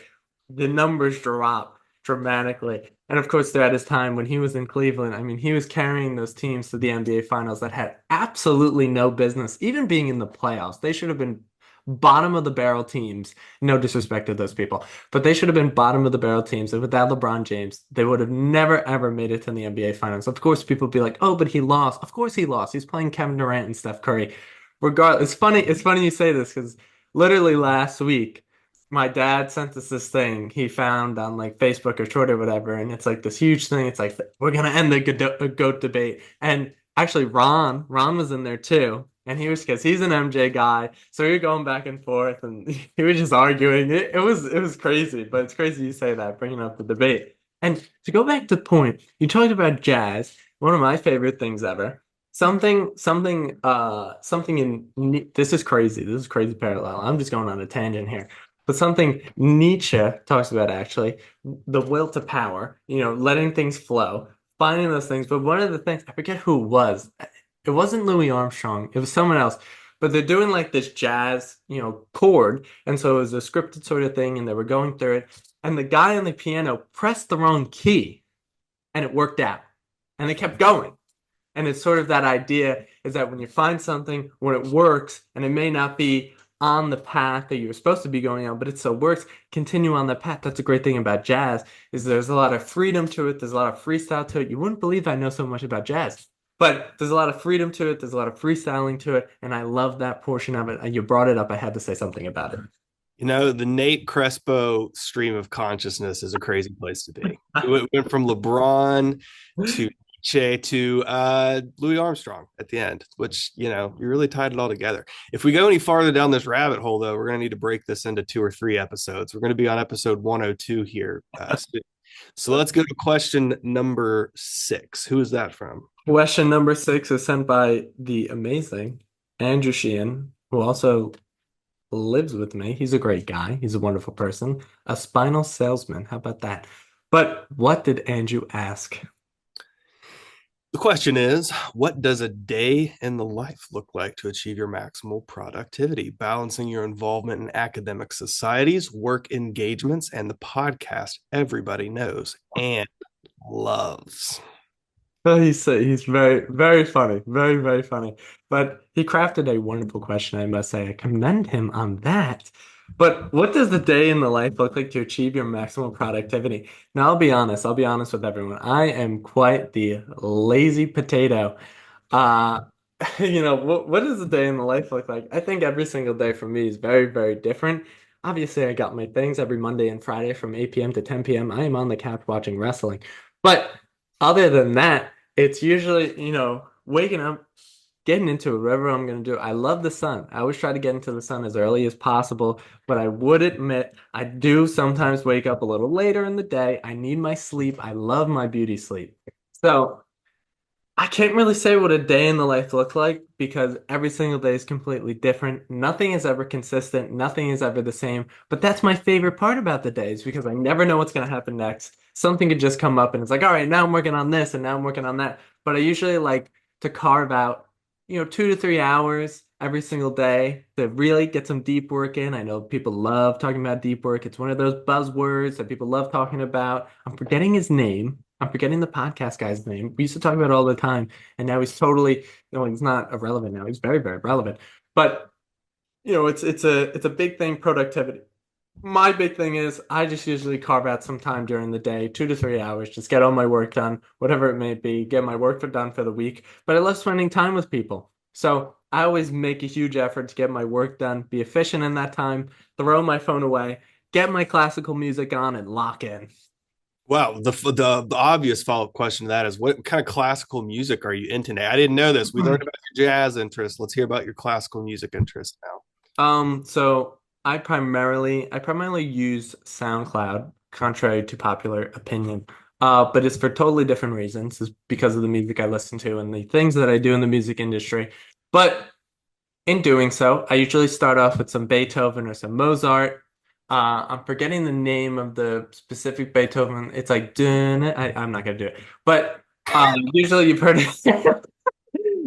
[SPEAKER 1] The numbers drop dramatically. And of course, throughout his time when he was in Cleveland, I mean, he was carrying those teams to the NBA Finals that had absolutely no business even being in the playoffs. They should have been bottom of the barrel teams. No disrespect to those people, but they should have been bottom of the barrel teams. And without LeBron James, they would have never ever made it to the NBA Finals. Of course, people would be like, "Oh, but he lost." Of course, he lost. He's playing Kevin Durant and Steph Curry. Regardless, it's funny. It's funny you say this because literally last week, my dad sent us this thing he found on like Facebook or Twitter or whatever, and it's like this huge thing. It's like we're gonna end the GOAT debate, and actually Ron was in there too, and he was because he's an MJ guy, so we were going back and forth, and he was just arguing. It was crazy, but it's crazy you say that, bringing up the debate. And to go back to the point, you talked about jazz, one of my favorite things ever. Something in this is crazy. This is crazy parallel. I'm just going on a tangent here. But something Nietzsche talks about actually, the will to power, letting things flow, finding those things. But one of the things, I forget who it was. It wasn't Louis Armstrong. It was someone else. But they're doing like this jazz, chord. And so it was a scripted sort of thing, and they were going through it. And the guy on the piano pressed the wrong key, and it worked out. And they kept going. And it's sort of that idea is that when you find something, when it works, and it may not be on the path that you were supposed to be going on, but it still works, continue on that path. That's a great thing about jazz, is there's a lot of freedom to it. There's a lot of freestyle to it. You wouldn't believe I know so much about jazz, but there's a lot of freedom to it. There's a lot of freestyling to it. And I love that portion of it. And you brought it up. I had to say something about it.
[SPEAKER 2] The Nate Crespo stream of consciousness is a crazy place to be. It went from LeBron to Che to Louis Armstrong at the end, which, you really tied it all together. If we go any farther down this rabbit hole, though, we're going to need to break this into 2 or 3 episodes. We're going to be on episode 102 here. So let's go to question number 6. Who is that from?
[SPEAKER 1] Question number 6 is sent by the amazing Andrew Sheahan, who also lives with me. He's a great guy. He's a wonderful person. A spinal salesman. How about that? But what did Andrew ask?
[SPEAKER 2] The question is, what does a day in the life look like to achieve your maximal productivity, balancing your involvement in academic societies, work engagements, and the podcast everybody knows and loves?
[SPEAKER 1] Well, he's very, very funny. Very, very funny. But he crafted a wonderful question, I must say. I commend him on that. But what does the day in the life look like to achieve your maximal productivity? Now, I'll be honest with everyone. I am quite the lazy potato. Uh, what does the day in the life look like? I think every single day for me is very, very different. Obviously, I got my things every Monday and Friday from 8 p.m. to 10 p.m. I am on the couch watching wrestling. But other than that, it's usually, waking up, getting into it, whatever I'm going to do. I love the sun. I always try to get into the sun as early as possible, but I would admit I do sometimes wake up a little later in the day. I need my sleep. I love my beauty sleep. So I can't really say what a day in the life looks like because every single day is completely different. Nothing is ever consistent. Nothing is ever the same. But that's my favorite part about the days because I never know what's going to happen next. Something could just come up and it's like, all right, now I'm working on this and now I'm working on that. But I usually like to carve out, 2 to 3 hours every single day to really get some deep work in. I know people love talking about deep work. It's one of those buzzwords that people love talking about. I'm forgetting his name. I'm forgetting the podcast guy's name. We used to talk about it all the time, and now he's totally, he's not irrelevant now. He's very, very relevant. But it's a big thing, productivity. My big thing is I just usually carve out some time during the day, 2 to 3 hours, just get all my work done, whatever it may be, get my work done for the week. But I love spending time with people. So I always make a huge effort to get my work done, be efficient in that time, throw my phone away, get my classical music on, and lock in.
[SPEAKER 2] Wow, the obvious follow-up question to that is what kind of classical music are you into now? I didn't know this. We learned about your jazz interest. Let's hear about your classical music interest now.
[SPEAKER 1] So I primarily use SoundCloud, contrary to popular opinion. But it's for totally different reasons. It's because of the music I listen to and the things that I do in the music industry. But in doing so, I usually start off with some Beethoven or some Mozart. I'm forgetting the name of the specific Beethoven. It's like dun, I'm not gonna do it. But usually you've heard it.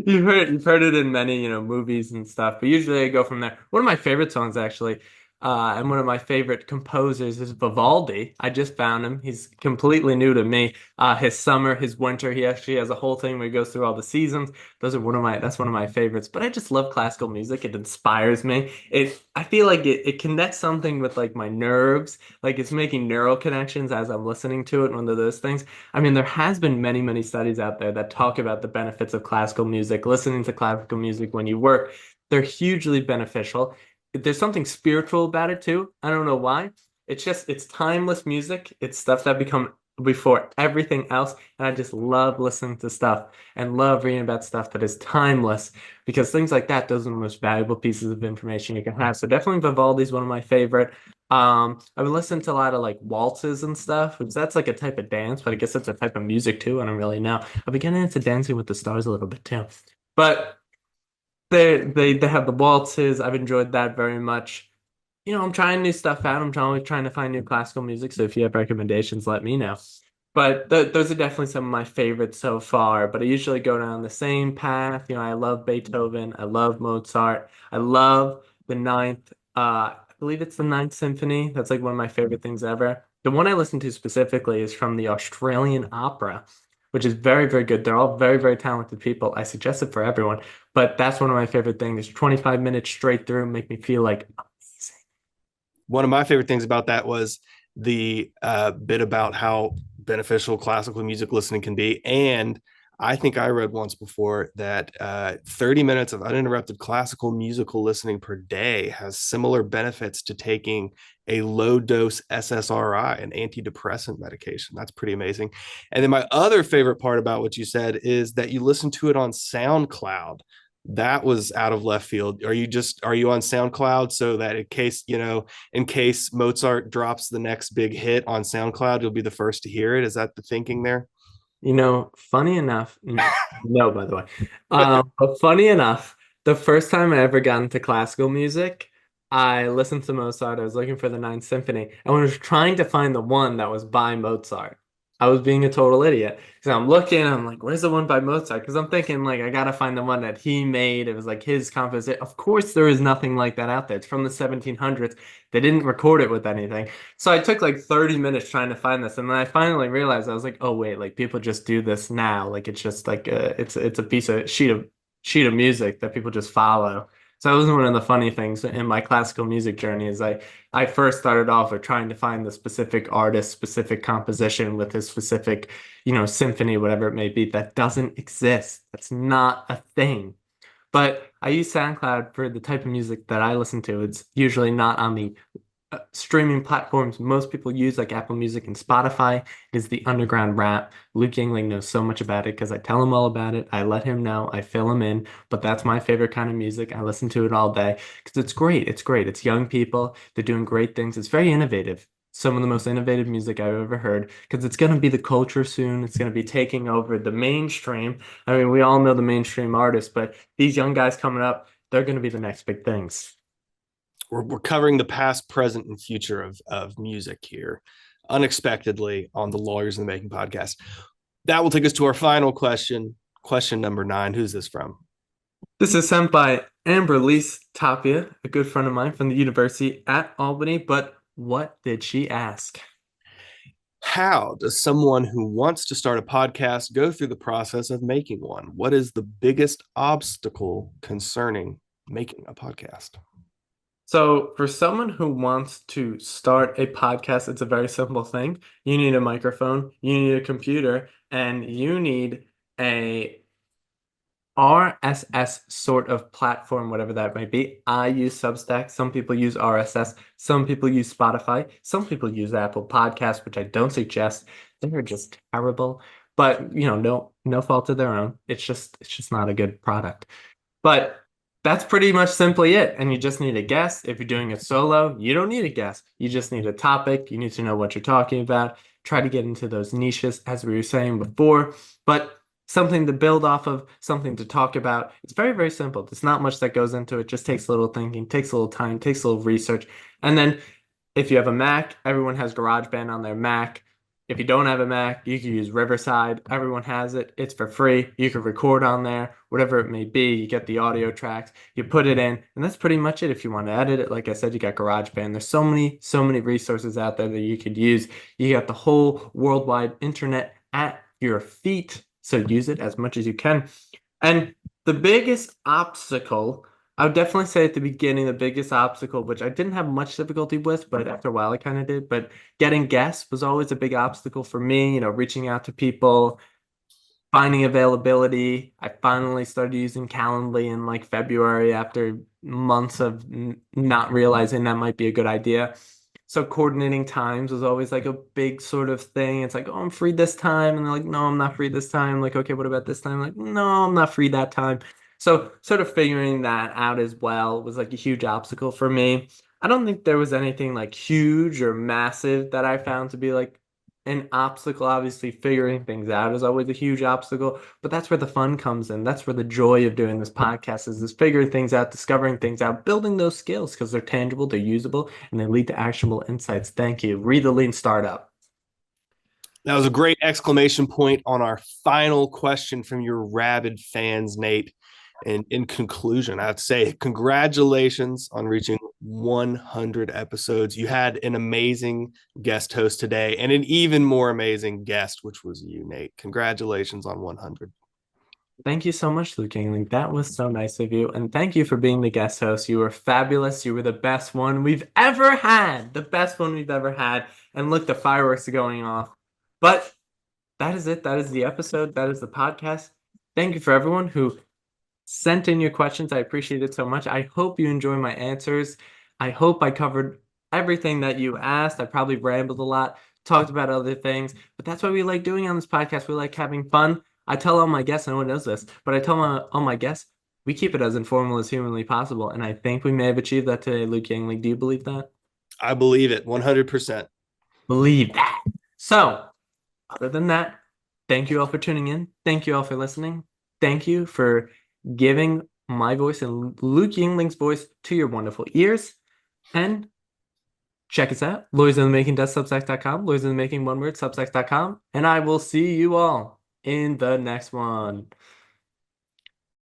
[SPEAKER 1] You've heard it in many, movies and stuff, but usually I go from there. One of my favorite songs actually, and one of my favorite composers is Vivaldi. I just found him. He's completely new to me. His summer, his winter, he actually has a whole thing where he goes through all the seasons. That's one of my favorites. But I just love classical music. It inspires me. I feel like it connects something with like my nerves. Like it's making neural connections as I'm listening to it. One of those things. I mean, there has been many, many studies out there that talk about the benefits of classical music, listening to classical music when you work. They're hugely beneficial. There's something spiritual about it too. I don't know why. It's timeless music. It's stuff that become before everything else. And I just love listening to stuff and love reading about stuff that is timeless because things like that, those are the most valuable pieces of information you can have. So definitely Vivaldi's one of my favorite. I've been listening to a lot of like waltzes and stuff, which that's like a type of dance, but I guess it's a type of music too. I don't really know. I've been getting into Dancing with the Stars a little bit too. But they have the waltzes. I've enjoyed that very much. I'm trying new stuff out. Always trying to find new classical music. So if you have recommendations, let me know. But those are definitely some of my favorites so far. But I usually go down the same path. I love Beethoven. I love Mozart. I love the ninth. I believe it's the Ninth Symphony. That's like one of my favorite things ever. The one I listen to specifically is from the Australian Opera, which is very, very good. They're all very, very talented people. I suggest it for everyone. But that's one of my favorite things. 25 minutes straight through make me feel like amazing.
[SPEAKER 2] One of my favorite things about that was the bit about how beneficial classical music listening can be. And I think I read once before that 30 minutes of uninterrupted classical musical listening per day has similar benefits to taking a low dose SSRI, an antidepressant medication. That's pretty amazing. And then my other favorite part about what you said is that you listen to it on SoundCloud. That was out of left field. Are you on SoundCloud so that in case Mozart drops the next big hit on SoundCloud, you'll be the first to hear it? Is that the thinking there?
[SPEAKER 1] Funny enough, no, by the way. But funny enough, the first time I ever got into classical music, I listened to Mozart. I was looking for the Ninth Symphony, and when I was trying to find the one that was by Mozart, I was being a total idiot. So I'm looking, I'm like, where's the one by Mozart? Because I'm thinking, like, I gotta find the one that he made. It was like his composition. Of course, there is nothing like that out there. It's from the 1700s. They didn't record it with anything. So I took like 30 minutes trying to find this, and then I finally realized I was like, oh wait, like people just do this now. Like it's just like it's a piece of sheet of music that people just follow. So that was one of the funny things in my classical music journey is I first started off with trying to find the specific artist, specific composition with his specific, symphony, whatever it may be, that doesn't exist. That's not a thing. But I use SoundCloud for the type of music that I listen to. It's usually not on the streaming platforms most people use, like Apple Music and Spotify. It is the underground rap. Luke Yingling knows so much about it because I tell him all about it. I let him know. I fill him in. But that's my favorite kind of music. I listen to it all day because it's great. It's great. It's young people. They're doing great things. It's very innovative. Some of the most innovative music I've ever heard because it's going to be the culture soon. It's going to be taking over the mainstream. I mean, we all know the mainstream artists, but these young guys coming up, they're going to be the next big things.
[SPEAKER 2] We're covering the past, present, and future of music here, unexpectedly on the Lawyers in the Making podcast. That will take us to our final question. Question number 9. Who's this from?
[SPEAKER 1] This is sent by Amberliss Tapia, a good friend of mine from the University at Albany, but what did she ask?
[SPEAKER 2] How does someone who wants to start a podcast go through the process of making one? What is the biggest obstacle concerning making a podcast?
[SPEAKER 1] So, for someone who wants to start a podcast, it's a very simple thing. You need a microphone, you need a computer, and you need a RSS sort of platform, whatever that might be. I use Substack. Some people use RSS. Some people use Spotify. Some people use Apple Podcasts, which I don't suggest. They're just terrible. But no fault of their own. It's just not a good product. But that's pretty much simply it. And you just need a guest. If you're doing it solo, you don't need a guest. You just need a topic. You need to know what you're talking about. Try to get into those niches, as we were saying before, but something to build off of, something to talk about. It's very, very simple. There's not much that goes into it. Just takes a little thinking, takes a little time, takes a little research. And then if you have a Mac, everyone has GarageBand on their Mac. If you don't have a Mac, you can use Riverside. Everyone has it. It's for free. You can record on there, whatever it may be. You get the audio tracks, you put it in, and that's pretty much it. If you want to edit it, like I said, you got GarageBand. There's so many resources out there that you could use. You got the whole worldwide internet at your feet, so use it as much as you can. And the biggest obstacle, I would definitely say at the beginning, the biggest obstacle, which I didn't have much difficulty with, but after a while I kind of did, but getting guests was always a big obstacle for me, reaching out to people, finding availability. I finally started using Calendly in like February after months of not realizing that might be a good idea. So coordinating times was always like a big sort of thing. It's like, oh, I'm free this time. And they're like, no, I'm not free this time. Like, okay, what about this time? Like, no, I'm not free that time. So sort of figuring that out as well was like a huge obstacle for me. I don't think there was anything like huge or massive that I found to be like an obstacle. Obviously, figuring things out is always a huge obstacle, but that's where the fun comes in. That's where the joy of doing this podcast is figuring things out, discovering things out, building those skills because they're tangible, they're usable, and they lead to actionable insights. Thank you. Read the Lean Startup.
[SPEAKER 2] That was a great exclamation point on our final question from your rabid fans, Nate. And in conclusion, I'd say congratulations on reaching 100 episodes. You had an amazing guest host today and an even more amazing guest, which was you, Nate. Congratulations on 100.
[SPEAKER 1] Thank you so much, Luke Yingling. That was so nice of you. And thank you for being the guest host. You were fabulous. You were the best one we've ever had. The best one we've ever had. And look, the fireworks are going off. But that is it. That is the episode. That is the podcast. Thank you for everyone who sent in your questions. I appreciate it so much. I hope you enjoy my answers. I hope I covered everything that you asked. I probably rambled a lot, talked about other things, but that's what we like doing on this podcast. We like having fun. I tell all my guests, no one knows this, but I tell all my guests, we keep it as informal as humanly possible. And I think we may have achieved that today, Luke Yingling. Do you believe that?
[SPEAKER 2] I believe it 100%.
[SPEAKER 1] Believe that. So, other than that, thank you all for tuning in. Thank you all for listening. Thank you for giving my voice and Luke Yingling's voice to your wonderful ears. And check us out, lawyersinthemaking.substack.com, lawyersinthemaking, one word, substack.com. And I will see you all in the next one.